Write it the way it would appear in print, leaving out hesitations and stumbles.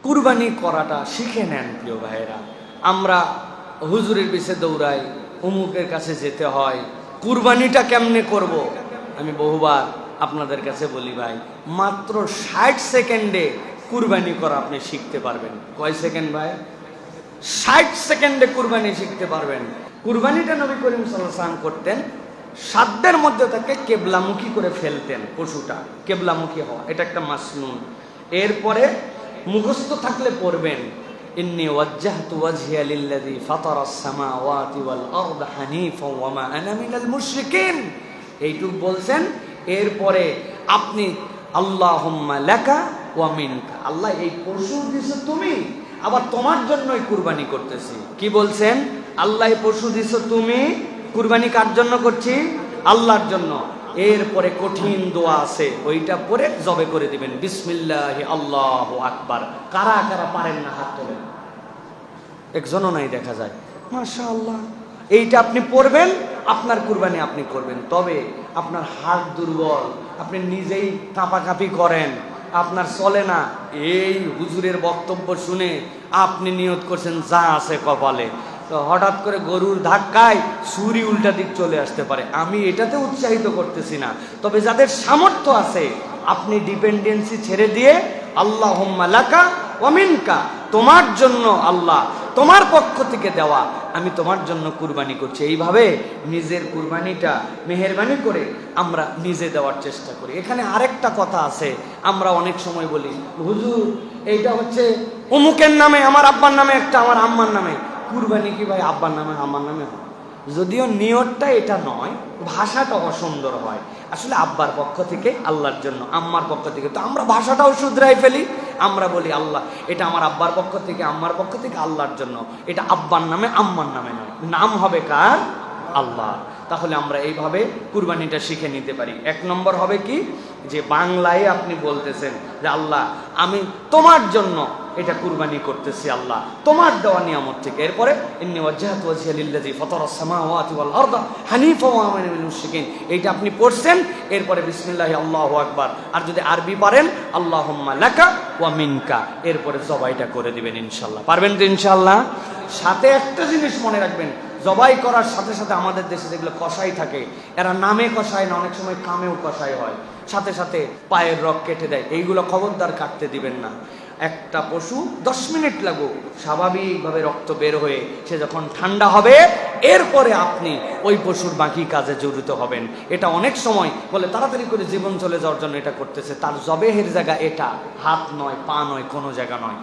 কুরবানি করাটা শিখে নেন প্রিয় ভাইয়েরা। আমরা হুজুরের পিছে দৌড়াই, অমুকের কাছে যেতে হয়, কুরবানিটা কেমনে করব। আমি বহুবার আপনাদের কাছে বলি ভাই, মাত্র 60 সেকেন্ডে কুরবানি করা আপনি শিখতে পারবেন। কয় সেকেন্ড ভাই? 60 সেকেন্ডে কুরবানি শিখতে পারবেন। কুরবানিটা নবী করিম সাল্লাল্লাহু আলাইহি ওয়াসাল্লাম করতেন, সাধ্যের মধ্যে তাকে কেবলামুখী করে ফেলতেন। পশুটা কেবলামুখী হওয়া এটা একটা মাসনুন। এরপরে মুখস্থ থাকলে পড়বেন, ইন্নী ওয়াজ্জাহতু ওয়াজহিয়া লিল্লাযী ফাতারাস সামাওয়াতি ওয়াল আরদা হানিফা ওয়া মা আনা মিনাল মুশরিকিন। এইটুক বলছেন। এরপরে আপনি আল্লাহুম্মা লাকা ওয়া মিনকা, আল্লাহ এই পশু দিছো তুমি, আবার তোমার জন্যই কুরবানি করতেছি। কি বলছেন? আল্লাহ এই পশু দিছো তুমি, কুরবানি কার জন্য করছি? আল্লাহর জন্য। এরপরে কঠিন দোয়া আছে, ওইটা পরে জবে করে দিবেন, বিসমিল্লাহি আল্লাহু আকবার। কারা কারা পারেন না হাত তোলেন। একজনও নাই দেখা যায়, মাশাআল্লাহ। এইটা আপনি পড়বেন, আপনার কুরবানি আপনি করবেন। তবে আপনার হাত দুর্বল, আপনি নিজেই কাঁপাকাঁপি করেন, আপনার চলে না, এই হুজুরের বক্তব্য শুনে আপনি নিয়ত করছেন যা আছে কপালে, তো হঠাৎ করে গরুর ধাক্কায় ছুরি উল্টা দিক চলে আসতে পারে। আমি এটাতে উৎসাহিত করতেছি না, তবে যাদের সামর্থ্য আছে আপনি ডিপেন্ডেন্সি ছেড়ে দিয়ে আল্লাহুম্মা লাকা ওয়া মিনকা, তোমার জন্য আল্লাহ, তোমার পক্ষ থেকে দেওয়া, আমি তোমার জন্য কুরবানি করছি। এইভাবে নিজের কুরবানিটা মেহেরবানি করে আমরা নিজে দেওয়ার চেষ্টা করি। এখানে আরেকটা কথা আছে, আমরা অনেক সময় বলি হুজুর এইটা হচ্ছে অমুকের নামে, আমার আব্বার নামে একটা, আমার আম্মার নামে। কুরবানি কি ভাই আব্বার নামে আমার নামে হয়? যদিও নিয়তটা এটা নয়, ভাষাটা অসুন্দর হয়। আসলে আব্বার পক্ষ থেকে আল্লাহর জন্য, আম্মার পক্ষ থেকে, তো আমরা ভাষাটাও শুধরাই ফেলি। আমরা বলি আল্লাহ, এটা আমার আব্বার পক্ষ থেকে, আম্মার পক্ষ থেকে আল্লাহর জন্য, এটা আব্বার নামে আম্মার নামে নয়, নাম হবে কার? আল্লাহ। তাহলে আমরা এইভাবে কুরবানিটা শিখে নিতে পারি। এক নম্বর হবে কি, যে বাংলায় আপনি বলতেছেন যে আল্লাহ আমি তোমার জন্য এটা কুরবানি করতেছি, আল্লাহ তোমার দেওয়া নিয়ামত থেকে। এরপরে ইন্নী ওয়াজ্জাহতু ওয়াজহিয়া লিল্লাযী ফাতারাস সামাওয়াতি ওয়াল আরদা হানিফা ওয়া মা আনা মিনাল মুশরিকিন, এইটা আপনি পড়ছেন। এরপরে বিসমিল্লাহি আল্লাহু আকবার। আর যদি আরবি পারেন আল্লাহুম্মা লাকা ওয়া মিনকা, এরপরে জবাইটা করে দিবেন ইনশাআল্লাহ। পারবেন তো ইনশাআল্লাহ? সাথে একটা জিনিস মনে রাখবেন, জবাই করার সাথে সাথে আমাদের দেশে যেগুলো কসাই থাকে, এরা নামে কসায় না, অনেক সময় কামেও কসাই হয়, সাথে সাথে পায়ের রগ কেটে দেয়। এইগুলো খবরদার কাটতে দিবেন না। একটা পশু 10 মিনিট লাগুক স্বাভাবিকভাবে রক্ত বের হয়ে সে যখন ঠান্ডা হবে, এরপরে আপনি ওই পশুর বাকি কাজে জড়িত হবেন। এটা অনেক সময় বলে তাড়াতাড়ি করে জীবন চলে যাওয়ার জন্য এটা করতেছে, তার জবেহের জায়গা এটা, হাত নয়, পা নয়, কোনো জায়গা নয়।